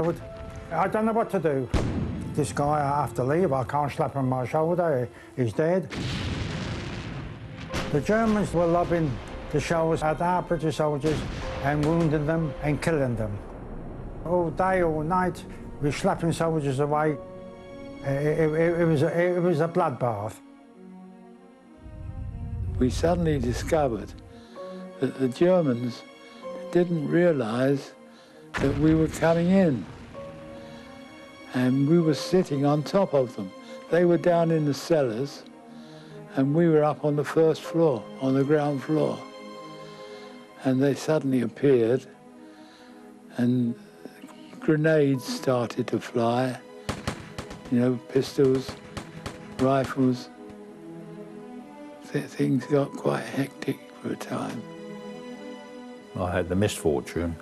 I don't know what to do. This guy, I have to leave. I can't slap him on my shoulder. He's dead. The Germans were lobbing the shells at our British soldiers and wounding them and killing them. All day, all night, we're slapping soldiers away. It was a bloodbath. We suddenly discovered that the Germans didn't realise that we were coming in. And we were sitting on top of them. They were down in the cellars, and we were up on the first floor, on the ground floor. And they suddenly appeared, and grenades started to fly, you know, pistols, rifles. Things got quite hectic for a time. I had the misfortune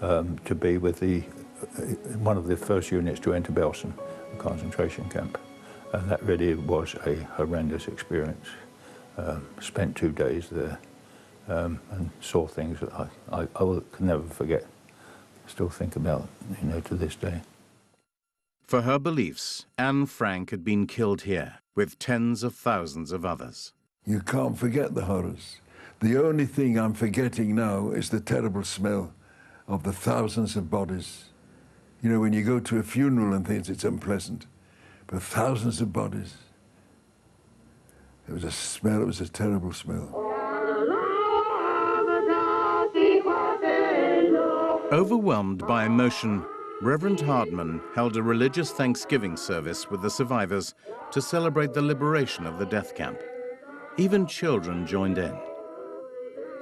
to be with one of the first units to enter Belsen, a concentration camp. And that really was a horrendous experience. Spent 2 days there and saw things that I could never forget. Still think about, you know, to this day. For her beliefs, Anne Frank had been killed here, with tens of thousands of others. You can't forget the horrors. The only thing I'm forgetting now is the terrible smell of the thousands of bodies. You know, when you go to a funeral and things, it's unpleasant. But thousands of bodies. It was a smell, it was a terrible smell. Overwhelmed by emotion, Reverend Hardman held a religious Thanksgiving service with the survivors to celebrate the liberation of the death camp. Even children joined in.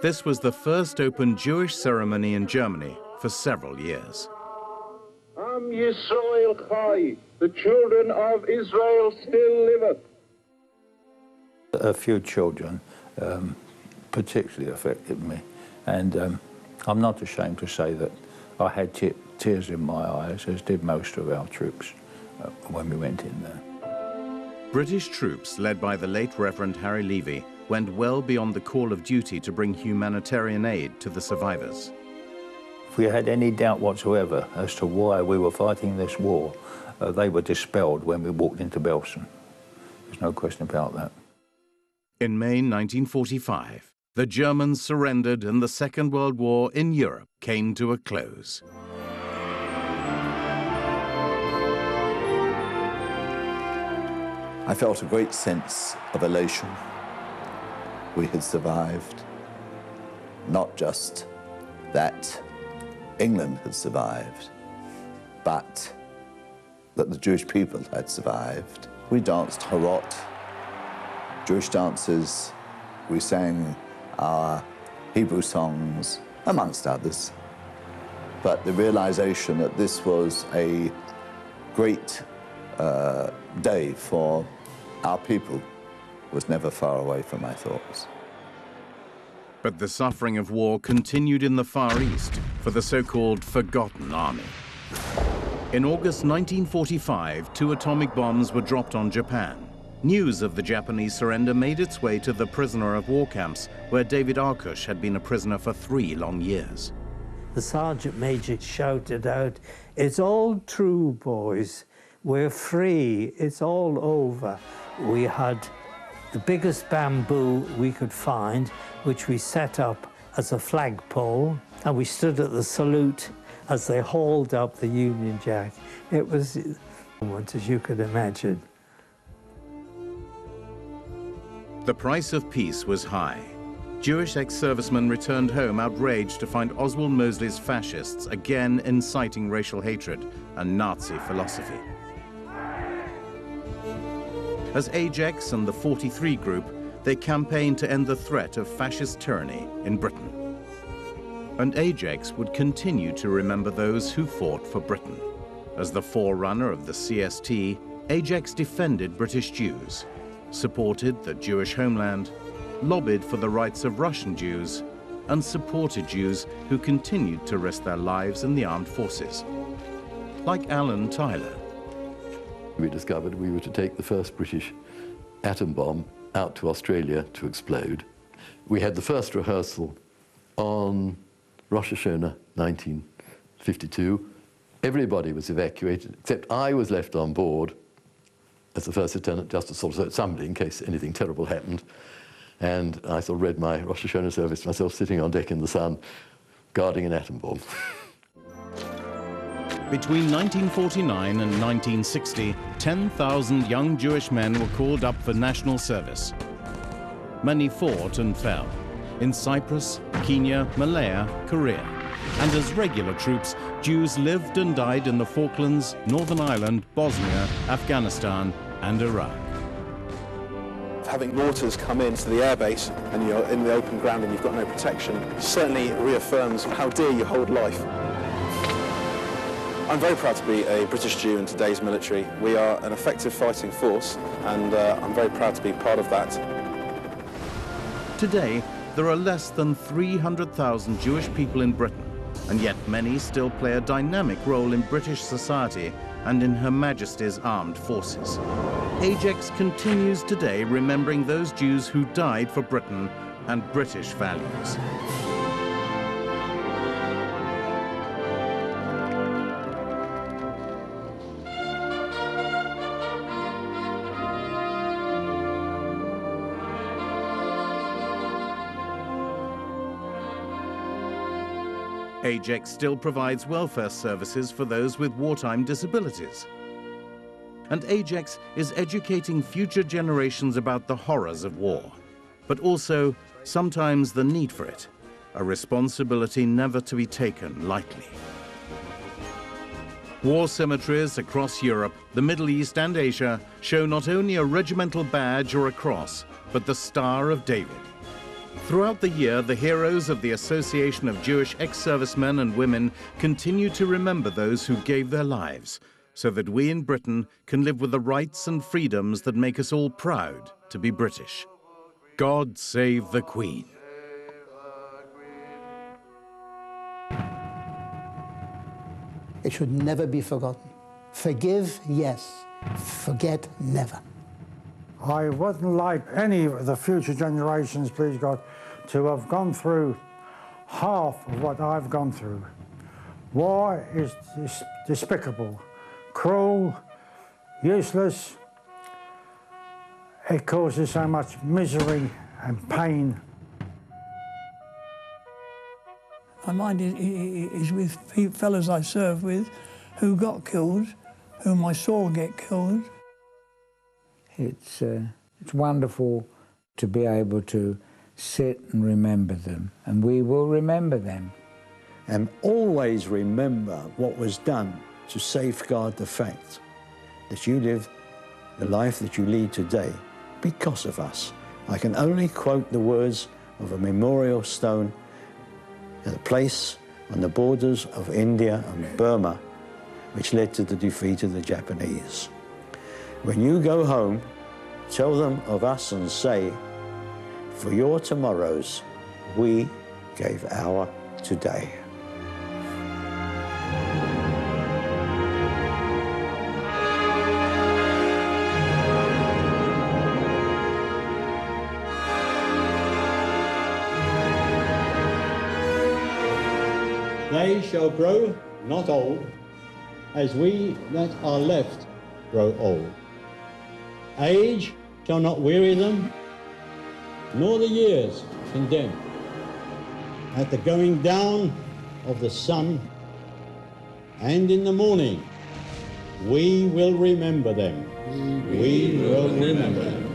This was the first open Jewish ceremony in Germany for several years. Am Yisrael Chai, the children of Israel still liveth. A few children particularly affected me, and I'm not ashamed to say that I had tears in my eyes, as did most of our troops when we went in there. British troops, led by the late Reverend Harry Levy, went well beyond the call of duty to bring humanitarian aid to the survivors. If we had any doubt whatsoever as to why we were fighting this war, they were dispelled when we walked into Belsen. There's no question about that. In May 1945, the Germans surrendered and the Second World War in Europe came to a close. I felt a great sense of elation. We had survived. Not just that England had survived, but that the Jewish people had survived. We danced Harot, Jewish dances. We sang our Hebrew songs, amongst others. But the realization that this was a great day for our people was never far away from my thoughts. But the suffering of war continued in the Far East for the so-called Forgotten Army. In August 1945, 2 atomic bombs were dropped on Japan. News of the Japanese surrender made its way to the prisoner of war camps, where David Arkush had been a prisoner for 3 long years. The sergeant major shouted out, "It's all true, boys. We're free. It's all over." We had the biggest bamboo we could find, which we set up as a flagpole, and we stood at the salute as they hauled up the Union Jack. It was a moment, as you could imagine. The price of peace was high. Jewish ex-servicemen returned home outraged to find Oswald Mosley's fascists again inciting racial hatred and Nazi philosophy. As Ajax and the 43 Group, they campaigned to end the threat of fascist tyranny in Britain. And Ajax would continue to remember those who fought for Britain. As the forerunner of the CST, Ajax defended British Jews, supported the Jewish homeland, lobbied for the rights of Russian Jews, and supported Jews who continued to risk their lives in the armed forces, like Alan Tyler. We discovered we were to take the first British atom bomb out to Australia to explode. We had the first rehearsal on Rosh Hashanah 1952, Everybody was evacuated, except I was left on board as the first lieutenant, just to sort of somebody in case anything terrible happened. And I sort of read my Rosh Hashanah service to myself sitting on deck in the sun, guarding an atom bomb. Between 1949 and 1960, 10,000 young Jewish men were called up for national service. Many fought and fell in Cyprus, Kenya, Malaya, Korea. And as regular troops, Jews lived and died in the Falklands, Northern Ireland, Bosnia, Afghanistan, and Iraq. Having mortars come into the airbase and you're in the open ground and you've got no protection certainly reaffirms how dear you hold life. I'm very proud to be a British Jew in today's military. We are an effective fighting force, and I'm very proud to be part of that. Today, there are less than 300,000 Jewish people in Britain, and yet many still play a dynamic role in British society and in Her Majesty's armed forces. Ajax continues today remembering those Jews who died for Britain and British values. Ajax still provides welfare services for those with wartime disabilities. And Ajax is educating future generations about the horrors of war, but also sometimes the need for it, a responsibility never to be taken lightly. War cemeteries across Europe, the Middle East and Asia show not only a regimental badge or a cross, but the Star of David. Throughout the year, the heroes of the Association of Jewish Ex-Servicemen and Women continue to remember those who gave their lives, so that we in Britain can live with the rights and freedoms that make us all proud to be British. God save the Queen. It should never be forgotten. Forgive, yes. Forget, never. I wouldn't like any of the future generations, please God, to have gone through half of what I've gone through. War is despicable, cruel, useless. It causes so much misery and pain. My mind is with fellows I served with who got killed, whom I saw get killed. It's wonderful to be able to sit and remember them, and we will remember them. And always remember what was done to safeguard the fact that you live the life that you lead today because of us. I can only quote the words of a memorial stone at a place on the borders of India and Burma, which led to the defeat of the Japanese. When you go home, tell them of us and say, for your tomorrows, we gave our today. They shall grow not old, as we that are left grow old. Age shall not weary them, nor the years condemn. At the going down of the sun, and in the morning, we will remember them. We will remember them.